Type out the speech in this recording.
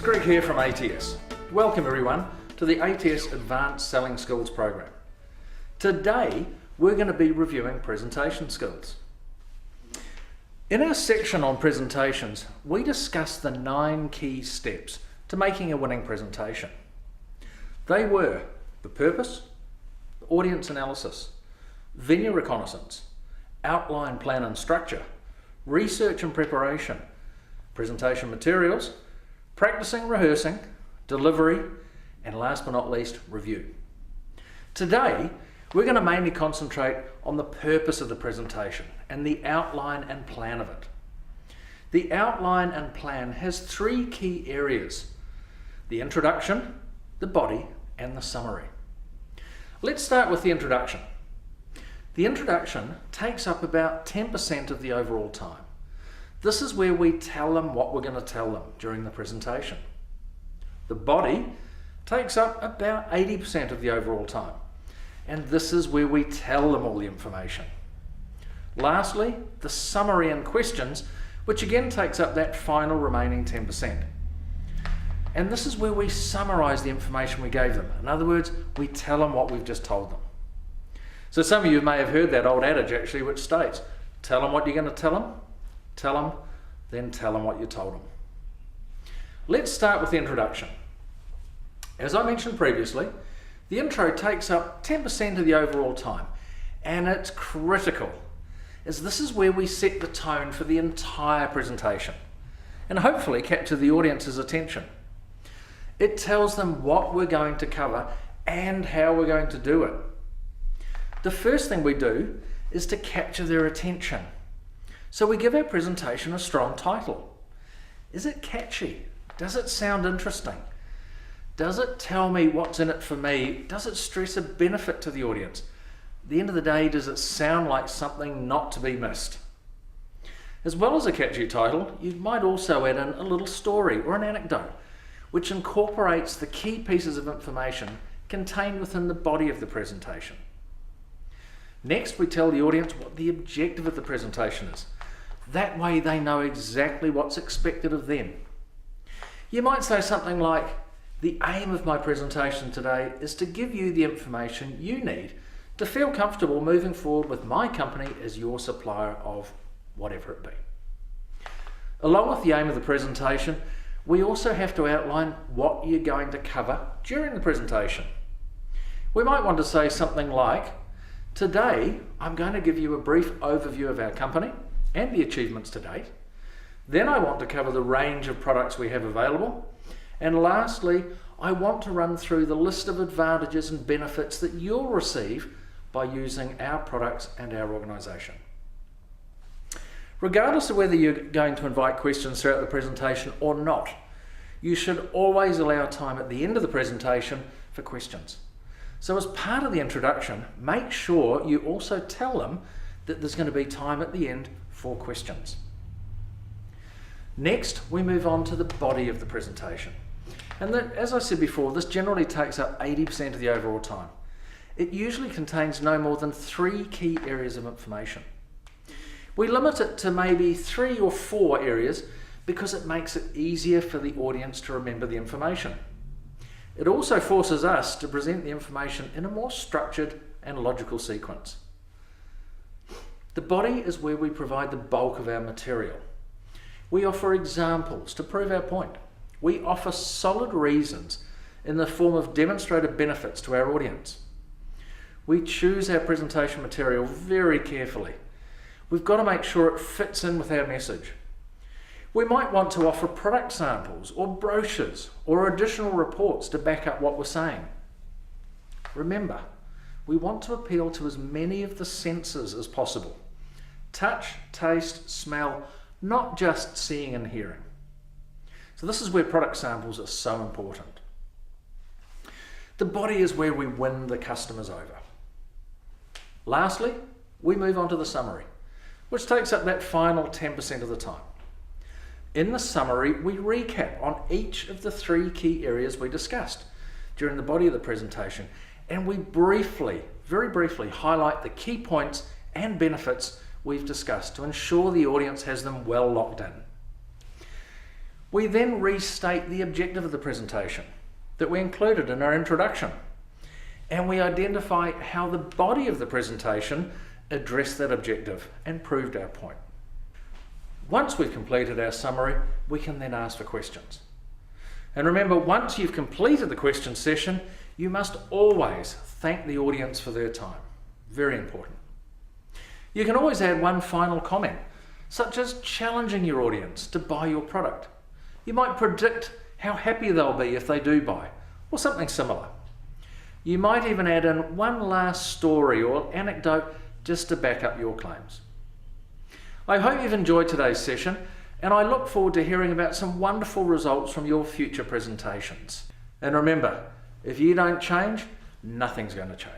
Greg here from ATS. Welcome everyone to the ATS Advanced Selling Skills program. Today we're going to be reviewing presentation skills. In our section on presentations, we discuss the 9 key steps to making a winning presentation. They were the purpose, audience analysis, venue reconnaissance, outline, plan and structure, research and preparation, presentation materials, practicing, rehearsing, delivery, and last but not least, review. Today, we're going to mainly concentrate on the purpose of the presentation and the outline and plan of it. The outline and plan has 3 key areas: the introduction, the body, and the summary. Let's start with the introduction. The introduction takes up about 10% of the overall time. This is where we tell them what we're going to tell them during the presentation. The body takes up about 80% of the overall time, and this is where we tell them all the information. Lastly, the summary and questions, which again takes up that final remaining 10%. And this is where we summarize the information we gave them. In other words, we tell them what we've just told them. So some of you may have heard that old adage actually, which states, tell them what you're going to tell them, then tell them what you told them. Let's start with the introduction. As I mentioned previously, the intro takes up 10% of the overall time, and it's critical, as this is where we set the tone for the entire presentation and hopefully capture the audience's attention. It tells them what we're going to cover and how we're going to do it. The first thing we do is to capture their attention. So we give our presentation a strong title. Is it catchy? Does it sound interesting? Does it tell me what's in it for me? Does it stress a benefit to the audience? At the end of the day, does it sound like something not to be missed? As well as a catchy title, you might also add in a little story or an anecdote, which incorporates the key pieces of information contained within the body of the presentation. Next, we tell the audience what the objective of the presentation is. That way they know exactly what's expected of them. You might say something like, the aim of my presentation today is to give you the information you need to feel comfortable moving forward with my company as your supplier of whatever it be. Along with the aim of the presentation, we also have to outline what you're going to cover during the presentation. We might want to say something like, today, I'm going to give you a brief overview of our company and the achievements to date. Then I want to cover the range of products we have available. And lastly, I want to run through the list of advantages and benefits that you'll receive by using our products and our organisation. Regardless of whether you're going to invite questions throughout the presentation or not, you should always allow time at the end of the presentation for questions. So as part of the introduction, make sure you also tell them that there's going to be time at the end for questions. Next, we move on to the body of the presentation. And that, as I said before, this generally takes up 80% of the overall time. It usually contains no more than 3 key areas of information. We limit it to maybe 3 or 4 areas because it makes it easier for the audience to remember the information. It also forces us to present the information in a more structured and logical sequence. The body is where we provide the bulk of our material. We offer examples to prove our point. We offer solid reasons in the form of demonstrated benefits to our audience. We choose our presentation material very carefully. We've got to make sure it fits in with our message. We might want to offer product samples or brochures or additional reports to back up what we're saying. Remember, we want to appeal to as many of the senses as possible. Touch, taste, smell, not just seeing and hearing. So this is where product samples are so important. The body is where we win the customers over. Lastly, we move on to the summary, which takes up that final 10% of the time. In the summary, we recap on each of the 3 key areas we discussed during the body of the presentation, and we very briefly highlight the key points and benefits we've discussed to ensure the audience has them well locked in. We then restate the objective of the presentation that we included in our introduction, and we identify how the body of the presentation addressed that objective and proved our point. Once we've completed our summary, we can then ask for questions. And remember, once you've completed the question session, you must always thank the audience for their time. Very important. You can always add one final comment, such as challenging your audience to buy your product. You might predict how happy they'll be if they do buy, or something similar. You might even add in one last story or anecdote just to back up your claims. I hope you've enjoyed today's session, and I look forward to hearing about some wonderful results from your future presentations. And remember, if you don't change, nothing's going to change.